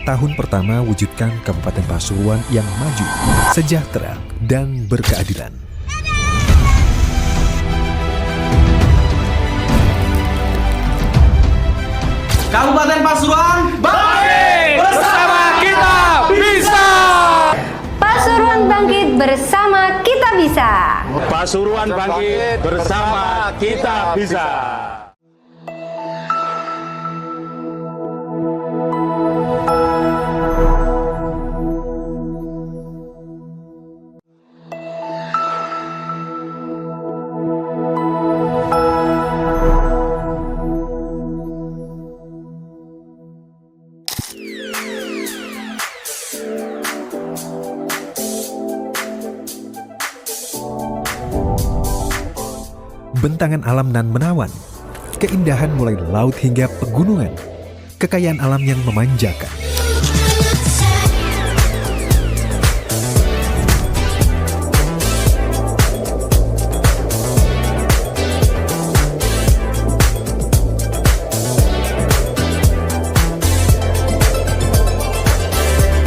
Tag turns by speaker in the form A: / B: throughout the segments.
A: tahun pertama wujudkan Kabupaten Pasuruan yang maju, sejahtera, dan berkeadilan.
B: Kabupaten Pasuruan bangkit! Bersama kita bisa!
C: Pasuruan bangkit bersama kita bisa!
D: Pasuruan bangkit bersama kita bisa!
A: Bentangan alam nan menawan, keindahan mulai laut hingga pegunungan, kekayaan alam yang memanjakan.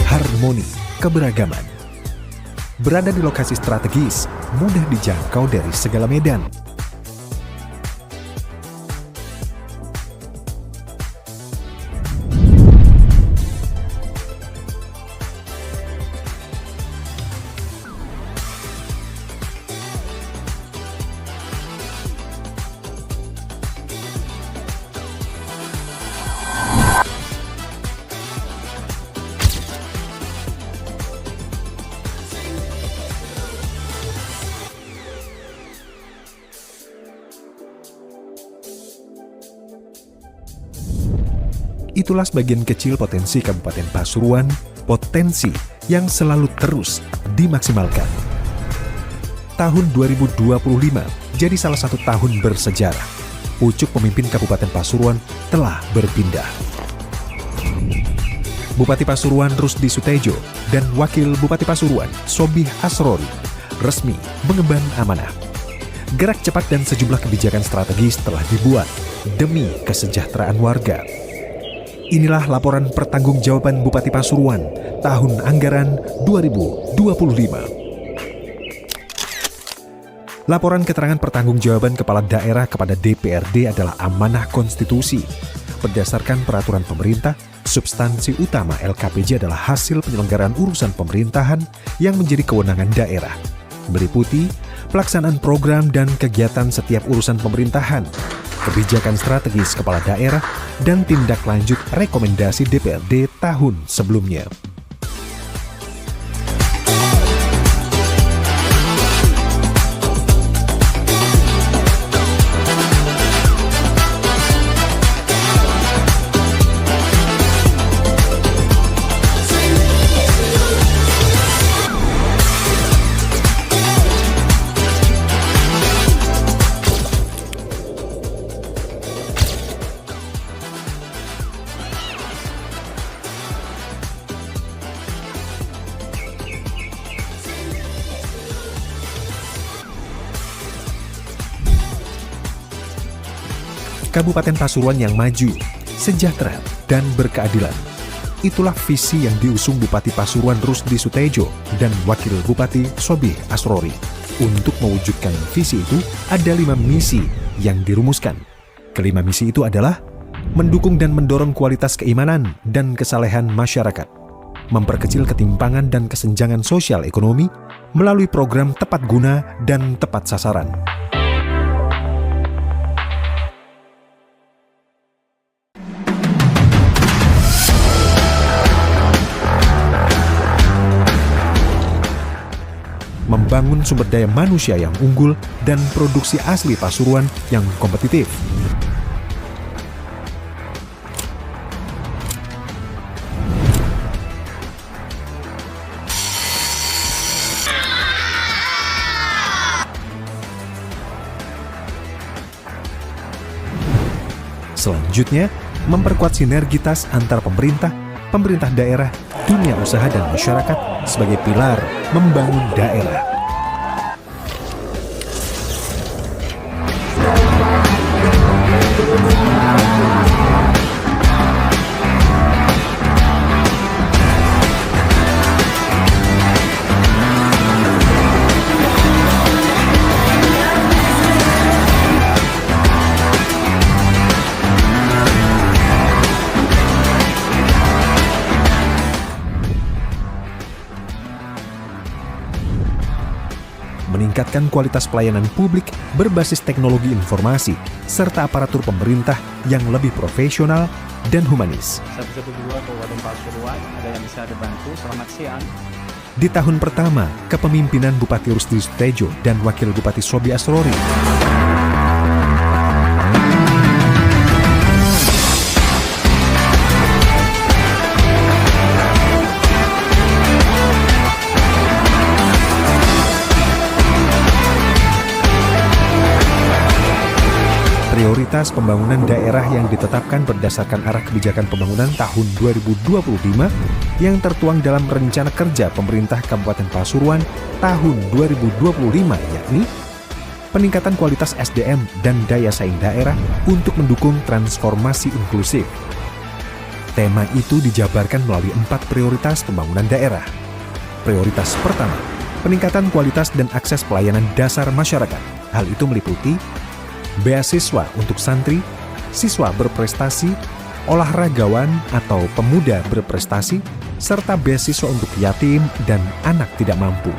A: Harmoni, keberagaman. Berada di lokasi strategis, mudah dijangkau dari segala medan. Itulah sebagian kecil potensi Kabupaten Pasuruan, potensi yang selalu terus dimaksimalkan. Tahun 2025 jadi salah satu tahun bersejarah. Pucuk pemimpin Kabupaten Pasuruan telah berpindah. Bupati Pasuruan Rusdi Sutejo dan Wakil Bupati Pasuruan Sobih Asrori resmi mengemban amanah. Gerak cepat dan sejumlah kebijakan strategis telah dibuat demi kesejahteraan warga. Inilah laporan pertanggungjawaban Bupati Pasuruan tahun anggaran 2025. Laporan keterangan pertanggungjawaban kepala daerah kepada DPRD adalah amanah konstitusi. Berdasarkan peraturan pemerintah, substansi utama LKPJ adalah hasil penyelenggaraan urusan pemerintahan yang menjadi kewenangan daerah, meliputi pelaksanaan program dan kegiatan setiap urusan pemerintahan, kebijakan strategis kepala daerah, dan tindak lanjut rekomendasi DPRD tahun sebelumnya. Kabupaten Pasuruan yang maju, sejahtera, dan berkeadilan. Itulah visi yang diusung Bupati Pasuruan Rusdi Sutejo dan Wakil Bupati Sobih Asrori. Untuk mewujudkan visi itu, ada 5 misi yang dirumuskan. Kelima misi itu adalah mendukung dan mendorong kualitas keimanan dan kesalehan masyarakat, memperkecil ketimpangan dan kesenjangan sosial ekonomi melalui program tepat guna dan tepat sasaran. Membangun sumber daya manusia yang unggul dan produksi asli Pasuruan yang kompetitif. Selanjutnya, memperkuat sinergitas antar pemerintah, pemerintah daerah, dunia usaha dan masyarakat sebagai pilar membangun daerah. meningkatkan kualitas pelayanan publik berbasis teknologi informasi, serta aparatur pemerintah yang lebih profesional dan humanis.
B: 112 Kabupaten Pasuruan, ada yang bisa dibantu? Selamat siang.
A: Di tahun pertama, kepemimpinan Bupati Rusdi Sutejo dan Wakil Bupati Sobi Asrori, prioritas pembangunan daerah yang ditetapkan berdasarkan arah kebijakan pembangunan tahun 2025 yang tertuang dalam Rencana Kerja Pemerintah Kabupaten Pasuruan tahun 2025, yakni peningkatan kualitas SDM dan daya saing daerah untuk mendukung transformasi inklusif. Tema itu dijabarkan melalui 4 prioritas pembangunan daerah. Prioritas pertama, peningkatan kualitas dan akses pelayanan dasar masyarakat. Hal itu meliputi beasiswa untuk santri, siswa berprestasi, olahragawan atau pemuda berprestasi, serta beasiswa untuk yatim dan anak tidak mampu.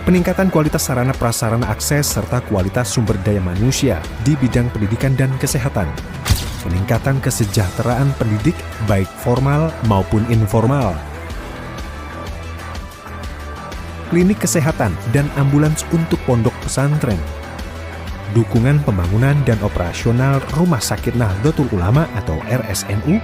A: Peningkatan kualitas sarana prasarana akses serta kualitas sumber daya manusia di bidang pendidikan dan kesehatan. Peningkatan kesejahteraan pendidik baik formal maupun informal. Klinik kesehatan dan ambulans untuk pondok pesantren. Dukungan pembangunan dan operasional Rumah Sakit Nahdlatul Ulama atau RSNU.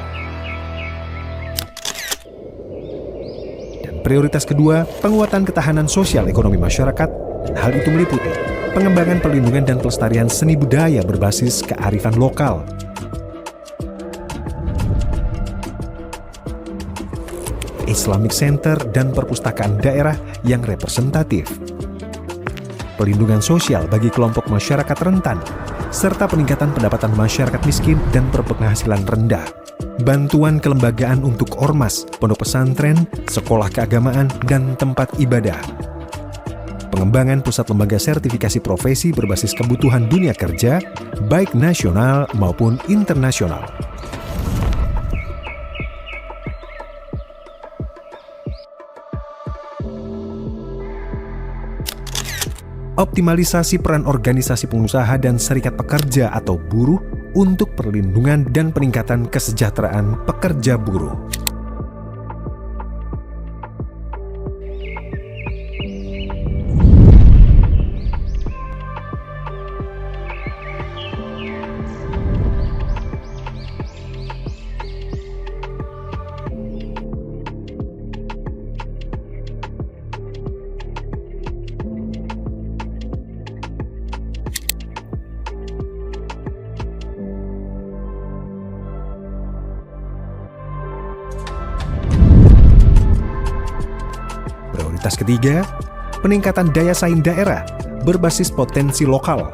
A: Prioritas kedua, penguatan ketahanan sosial ekonomi masyarakat. Hal itu meliputi pengembangan perlindungan dan pelestarian seni budaya berbasis kearifan lokal. Islamic Center dan perpustakaan daerah yang representatif. Pelindungan sosial bagi kelompok masyarakat rentan, serta peningkatan pendapatan masyarakat miskin dan berpenghasilan rendah. Bantuan kelembagaan untuk ormas, pondok pesantren, sekolah keagamaan, dan tempat ibadah. Pengembangan pusat lembaga sertifikasi profesi berbasis kebutuhan dunia kerja, baik nasional maupun internasional. Optimalisasi peran organisasi pengusaha dan serikat pekerja atau buruh untuk perlindungan dan peningkatan kesejahteraan pekerja buruh. Prioritas ketiga, peningkatan daya saing daerah berbasis potensi lokal.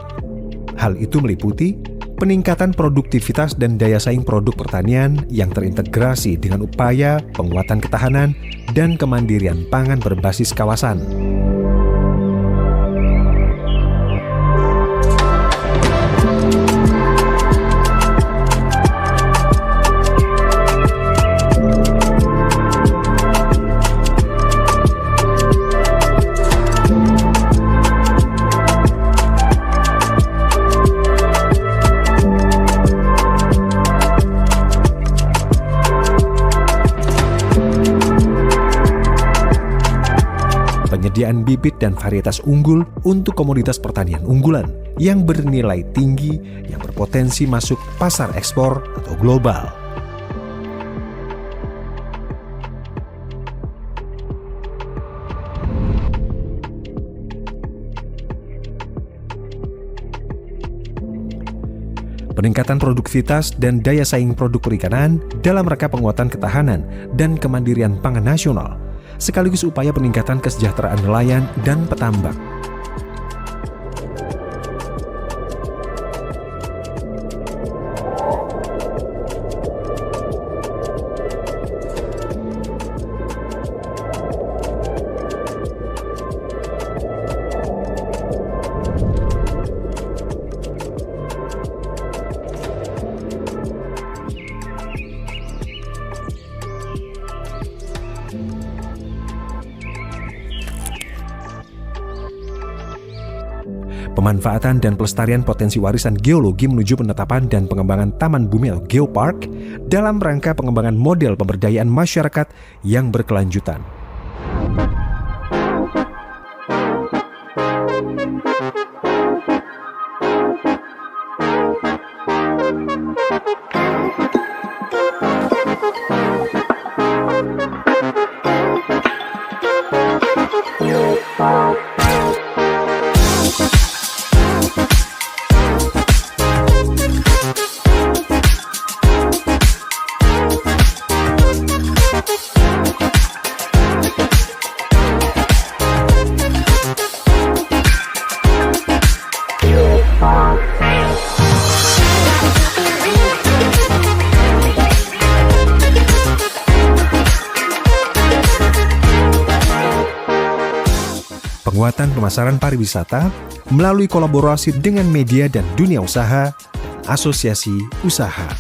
A: Hal itu meliputi peningkatan produktivitas dan daya saing produk pertanian yang terintegrasi dengan upaya penguatan ketahanan dan kemandirian pangan berbasis kawasan. Penyediaan bibit dan varietas unggul untuk komoditas pertanian unggulan yang bernilai tinggi yang berpotensi masuk pasar ekspor atau global. peningkatan produktivitas dan daya saing produk perikanan dalam rangka penguatan ketahanan dan kemandirian pangan nasional, sekaligus upaya peningkatan kesejahteraan nelayan dan petambak. Pemanfaatan dan pelestarian potensi warisan geologi menuju penetapan dan pengembangan Taman Bumiayu Geopark dalam rangka pengembangan model pemberdayaan masyarakat yang berkelanjutan. Penguatan pemasaran pariwisata melalui kolaborasi dengan media dan dunia usaha dan asosiasi usaha.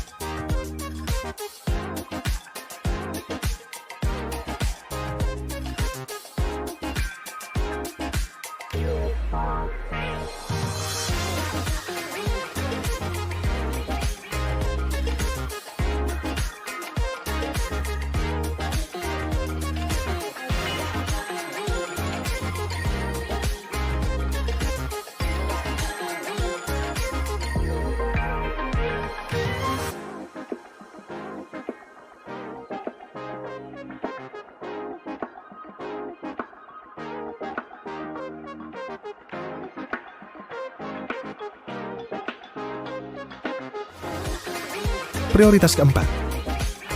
A: Prioritas keempat,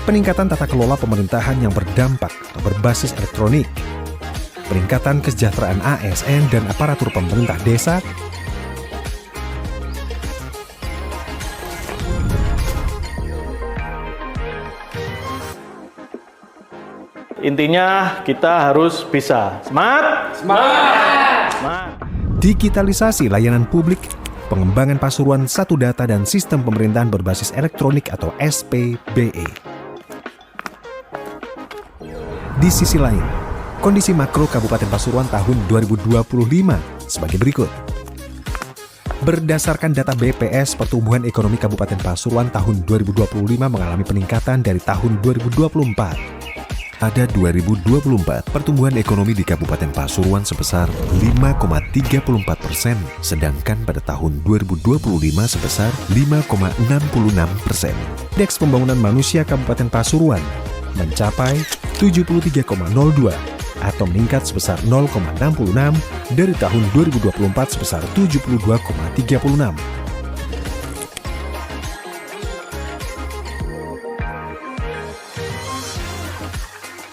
A: peningkatan tata kelola pemerintahan yang berdampak atau berbasis elektronik, peningkatan kesejahteraan ASN dan aparatur pemerintah desa,
D: Intinya kita harus bisa. Semangat! Semangat!
A: digitalisasi layanan publik, pengembangan Pasuruan Satu Data dan Sistem Pemerintahan Berbasis Elektronik atau SPBE. Di sisi lain, kondisi makro Kabupaten Pasuruan tahun 2025 sebagai berikut. Berdasarkan data BPS, pertumbuhan ekonomi Kabupaten Pasuruan tahun 2025 mengalami peningkatan dari tahun 2024. Pada 2024, pertumbuhan ekonomi di Kabupaten Pasuruan sebesar 5,34%, sedangkan pada tahun 2025 sebesar 5,66%. Indeks pembangunan manusia Kabupaten Pasuruan mencapai 73,02 atau meningkat sebesar 0,66 dari tahun 2024 sebesar 72,36.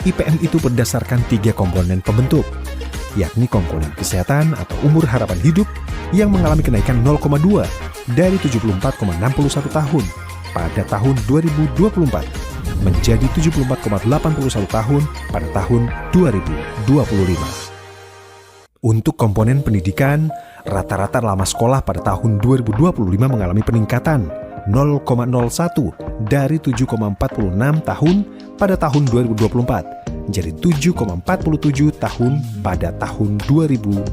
A: IPM itu berdasarkan 3 komponen pembentuk, yakni komponen kesehatan atau umur harapan hidup yang mengalami kenaikan 0,2 dari 74,61 tahun pada tahun 2024 menjadi 74,81 tahun pada tahun 2025. Untuk komponen pendidikan, rata-rata lama sekolah pada tahun 2025 mengalami peningkatan 0,01 dari 7,46 tahun pada tahun 2024 menjadi 7,47 tahun pada tahun 2025.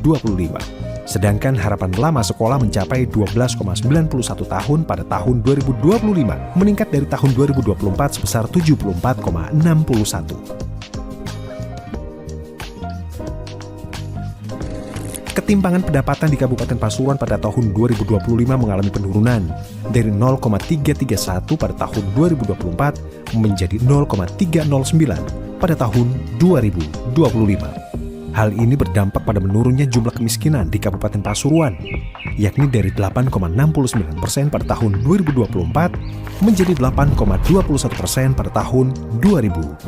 A: Sedangkan harapan lama sekolah mencapai 12,91 tahun pada tahun 2025, meningkat dari tahun 2024 sebesar 74,61. Ketimpangan pendapatan di Kabupaten Pasuruan pada tahun 2025 mengalami penurunan dari 0,331 pada tahun 2024 menjadi 0,309 pada tahun 2025. Hal ini berdampak pada menurunnya jumlah kemiskinan di Kabupaten Pasuruan, yakni dari 8,69% pada tahun 2024 menjadi 8,21% pada tahun 2025.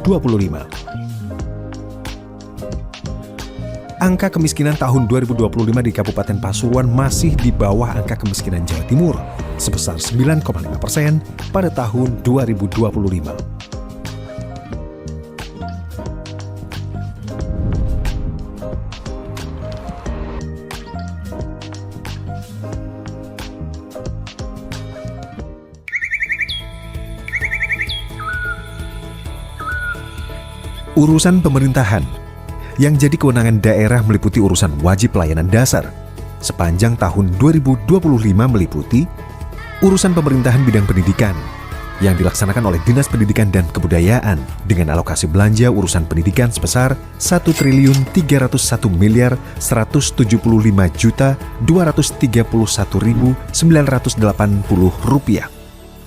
A: Angka kemiskinan tahun 2025 di Kabupaten Pasuruan masih di bawah angka kemiskinan Jawa Timur, sebesar 9,5% pada tahun 2025. Urusan pemerintahan yang jadi kewenangan daerah meliputi urusan wajib pelayanan dasar. Sepanjang tahun 2025 meliputi urusan pemerintahan bidang pendidikan yang dilaksanakan oleh Dinas Pendidikan dan Kebudayaan dengan alokasi belanja urusan pendidikan sebesar Rp1.375.231.980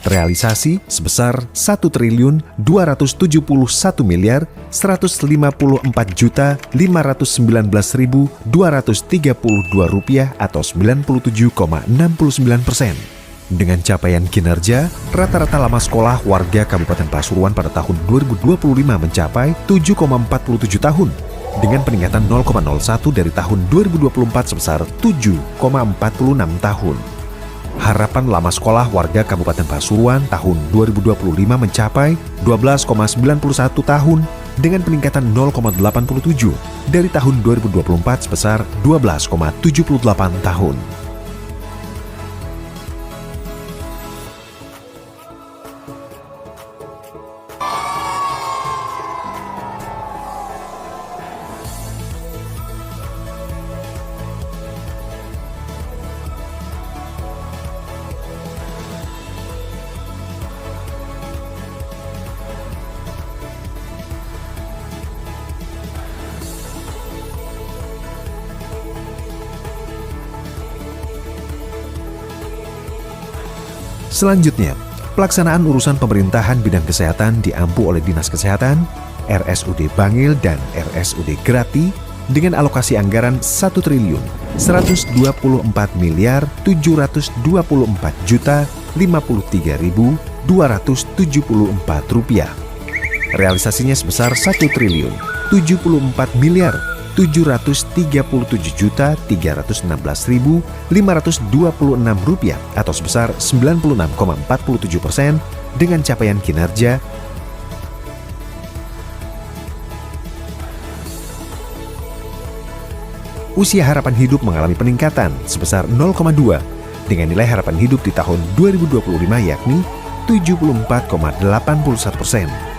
A: realisasi sebesar Rp1.214.519.232 atau 97,69%. Dengan capaian kinerja, rata-rata lama sekolah warga Kabupaten Pasuruan pada tahun 2025 mencapai 7,47 tahun, dengan peningkatan 0,01 dari tahun 2024 sebesar 7,46 tahun. Harapan lama sekolah warga Kabupaten Pasuruan tahun 2025 mencapai 12,91 tahun dengan peningkatan 0,87 dari tahun 2024 sebesar 12,78 tahun. Selanjutnya, pelaksanaan urusan pemerintahan bidang kesehatan diampu oleh Dinas Kesehatan, RSUD Bangil dan RSUD Grati dengan alokasi anggaran Rp1.244.053.053.274. Realisasinya sebesar Rp1.074.337.316.526 atau sebesar 96,47% dengan capaian kinerja usia harapan hidup mengalami peningkatan sebesar 0,2 dengan nilai harapan hidup di tahun 2025 yakni 74,81%.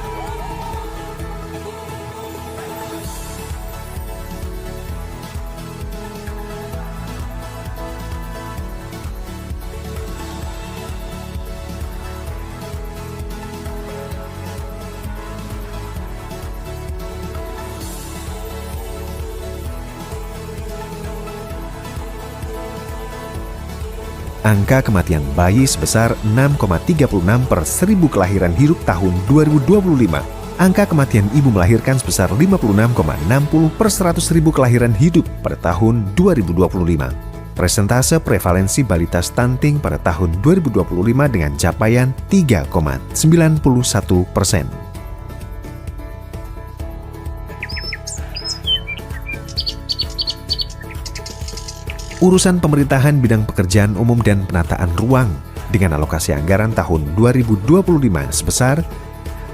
A: Angka kematian bayi sebesar 6,36 per 1000 kelahiran hidup tahun 2025. Angka kematian ibu melahirkan sebesar 56,60 per 100.000 kelahiran hidup pada tahun 2025. Persentase prevalensi balita stunting pada tahun 2025 dengan capaian 3,91%. Urusan pemerintahan bidang pekerjaan umum dan penataan ruang dengan alokasi anggaran tahun 2025 sebesar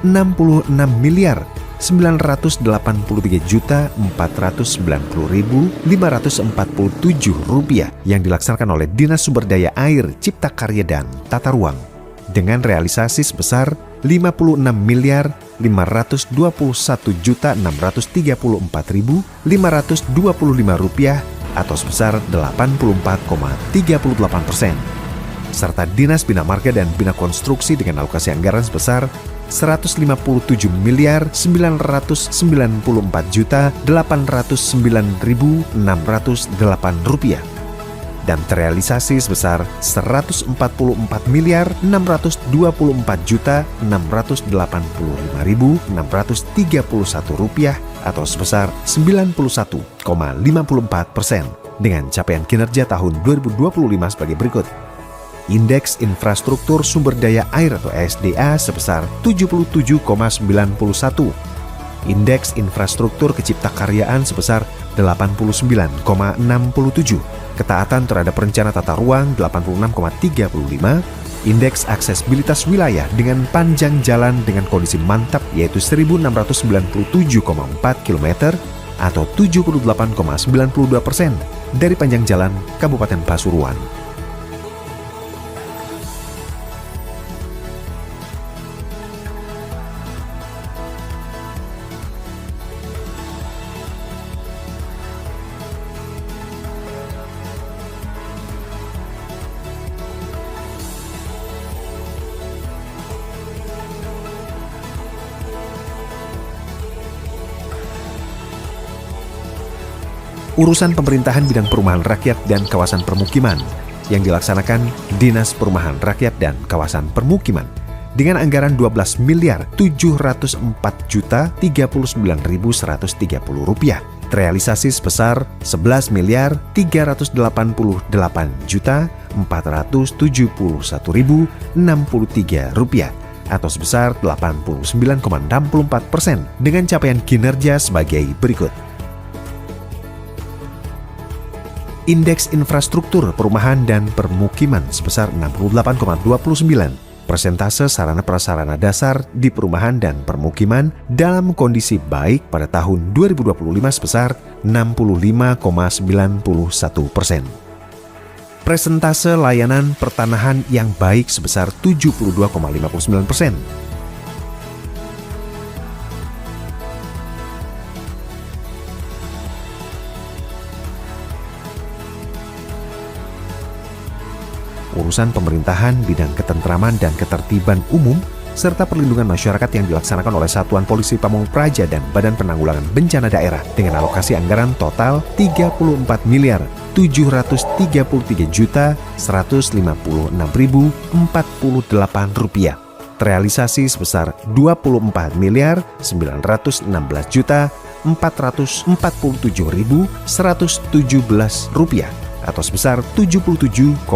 A: Rp66.993.490.547 yang dilaksanakan oleh Dinas Sumber Daya Air, Cipta Karya dan Tata Ruang dengan realisasi sebesar Rp54.621.634.525 atau sebesar 84,38%. Serta Dinas Bina Marga dan Bina Konstruksi dengan alokasi anggaran sebesar Rp157.994.809.608 dan terrealisasi sebesar 144.624.685.631 rupiah atau sebesar 91,54% dengan capaian kinerja tahun 2025 sebagai berikut. Indeks infrastruktur sumber daya air atau SDA sebesar 77,91. Indeks infrastruktur keciptakaryaan sebesar 89,67. Ketaatan terhadap rencana tata ruang 86,35. Indeks aksesibilitas wilayah dengan panjang jalan dengan kondisi mantap yaitu 1.697,4 km atau 78,92% dari panjang jalan Kabupaten Pasuruan. Urusan pemerintahan bidang perumahan rakyat dan kawasan permukiman yang dilaksanakan Dinas Perumahan Rakyat dan Kawasan Permukiman dengan anggaran Rp12.739.130 terrealisasi sebesar Rp11.381.471.063 atau sebesar 89,64% dengan capaian kinerja sebagai berikut. Indeks infrastruktur perumahan dan permukiman sebesar 68,29. Persentase sarana prasarana dasar di perumahan dan permukiman dalam kondisi baik pada tahun 2025 sebesar 65,91%. Persentase layanan pertanahan yang baik sebesar 72,59%. Urusan pemerintahan bidang ketentraman dan ketertiban umum serta perlindungan masyarakat yang dilaksanakan oleh Satuan Polisi Pamung Praja dan Badan Penanggulangan Bencana Daerah dengan alokasi anggaran total Rp34.156.148 terrealisasi sebesar Rp24.919.447.117 atau sebesar 77,29%.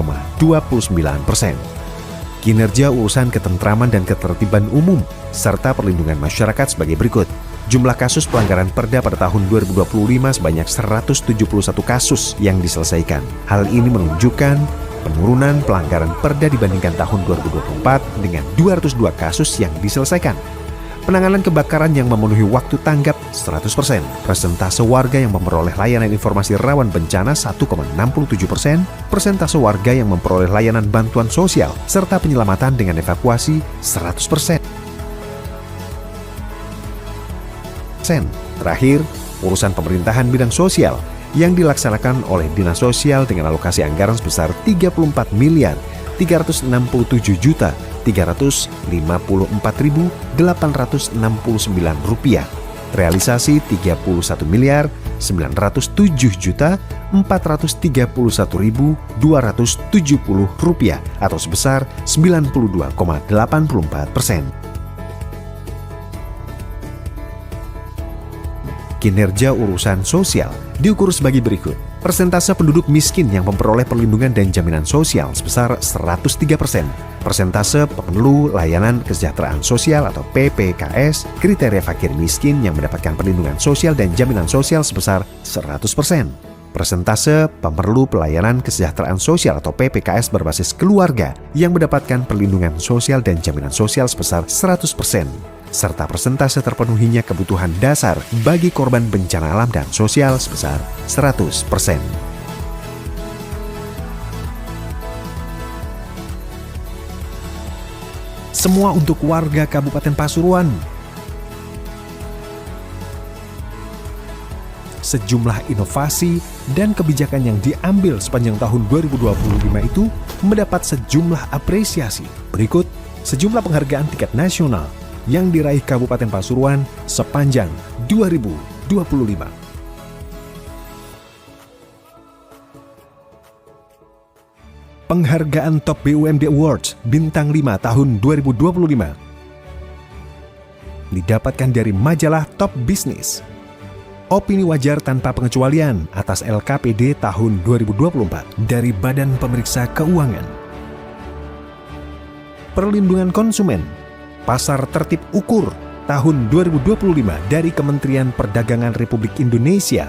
A: Kinerja urusan ketentraman dan ketertiban umum serta perlindungan masyarakat sebagai berikut. Jumlah kasus pelanggaran Perda pada tahun 2025 sebanyak 171 kasus yang diselesaikan. Hal ini menunjukkan penurunan pelanggaran Perda dibandingkan tahun 2024 dengan 202 kasus yang diselesaikan. Penanganan kebakaran yang memenuhi waktu tanggap 100%. Persentase warga yang memperoleh layanan informasi rawan bencana 1,67%. Persentase warga yang memperoleh layanan bantuan sosial serta penyelamatan dengan evakuasi 100%. Terakhir, urusan pemerintahan bidang sosial yang dilaksanakan oleh Dinas Sosial dengan alokasi anggaran sebesar Rp34.364.869. Realisasi Rp37.931.431.270 atau sebesar 92,84%. Kinerja urusan sosial diukur sebagai berikut. Persentase penduduk miskin yang memperoleh perlindungan dan jaminan sosial sebesar 103%. Persentase pemerlu layanan kesejahteraan sosial atau PPKS kriteria fakir miskin yang mendapatkan perlindungan sosial dan jaminan sosial sebesar 100%. Persentase pemerlu pelayanan kesejahteraan sosial atau PPKS berbasis keluarga yang mendapatkan perlindungan sosial dan jaminan sosial sebesar 100%. Serta persentase terpenuhinya kebutuhan dasar bagi korban bencana alam dan sosial sebesar 100%. Semua untuk warga Kabupaten Pasuruan. Sejumlah inovasi dan kebijakan yang diambil sepanjang tahun 2025 itu mendapat sejumlah apresiasi. Berikut sejumlah penghargaan tingkat nasional yang diraih Kabupaten Pasuruan sepanjang 2025. Penghargaan Top BUMD Awards Bintang 5 tahun 2025 didapatkan dari majalah Top Business. Opini wajar tanpa pengecualian atas LKPD tahun 2024 dari Badan Pemeriksa Keuangan. Perlindungan konsumen, pasar tertib ukur tahun 2025 dari Kementerian Perdagangan Republik Indonesia.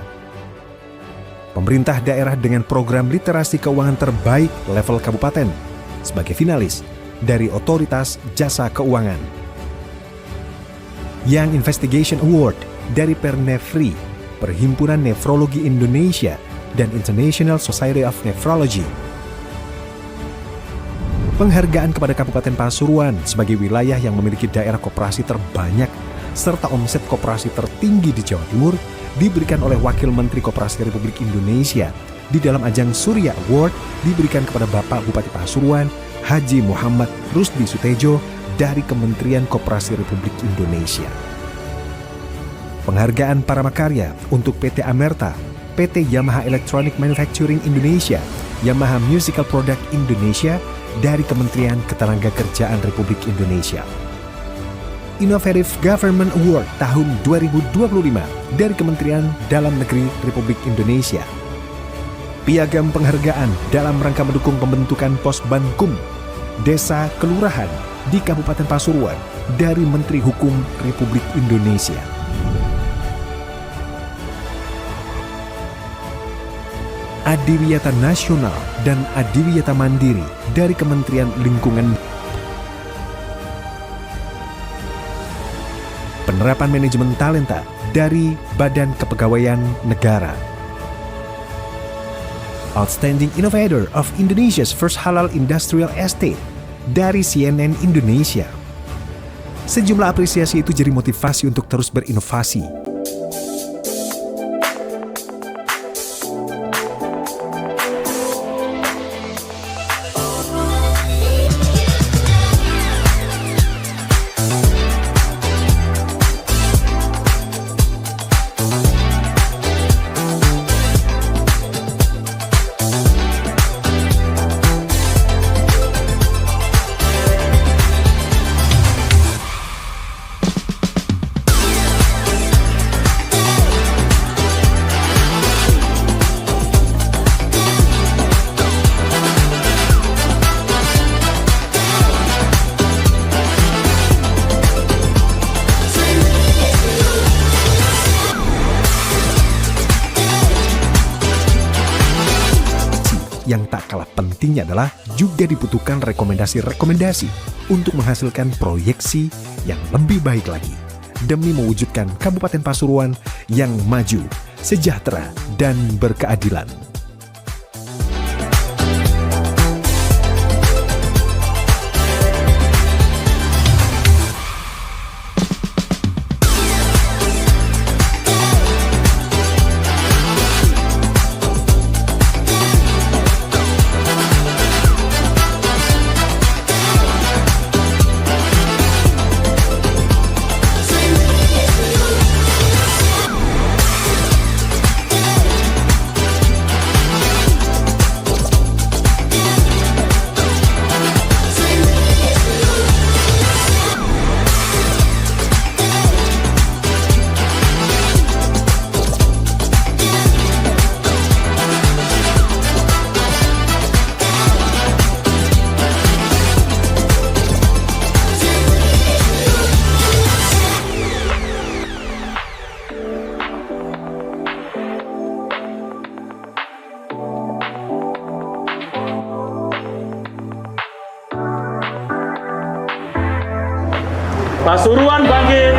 A: Pemerintah daerah dengan program literasi keuangan terbaik level kabupaten sebagai finalis dari Otoritas Jasa Keuangan. Young Investigation Award dari Pernefri, Perhimpunan Nefrologi Indonesia dan International Society of Nephrology. Penghargaan kepada Kabupaten Pasuruan sebagai wilayah yang memiliki daerah koperasi terbanyak serta omset koperasi tertinggi di Jawa Timur diberikan oleh Wakil Menteri Koperasi Republik Indonesia di dalam ajang Surya Award diberikan kepada Bapak Bupati Pasuruan Haji Muhammad Rusdi Sutejo dari Kementerian Koperasi Republik Indonesia. Penghargaan Paramakarya untuk PT Amerta, PT Yamaha Electronic Manufacturing Indonesia, Yamaha Musical Product Indonesia dari Kementerian Ketenagakerjaan Republik Indonesia. Innovative Government Award tahun 2025 dari Kementerian Dalam Negeri Republik Indonesia. Piagam penghargaan dalam rangka mendukung pembentukan Pos Bankum Desa Kelurahan di Kabupaten Pasuruan dari Menteri Hukum Republik Indonesia. Adiwiyata Nasional dan Adiwiyata Mandiri dari Kementerian Lingkungan. Penerapan Manajemen Talenta dari Badan Kepegawaian Negara. Outstanding Innovator of Indonesia's First Halal Industrial Estate dari CNN Indonesia. Sejumlah apresiasi itu jadi motivasi untuk terus berinovasi. Yang tak kalah pentingnya adalah juga dibutuhkan rekomendasi-rekomendasi untuk menghasilkan proyeksi yang lebih baik lagi demi mewujudkan Kabupaten Pasuruan yang maju, sejahtera, dan berkeadilan.
D: Pasuruan bangkit.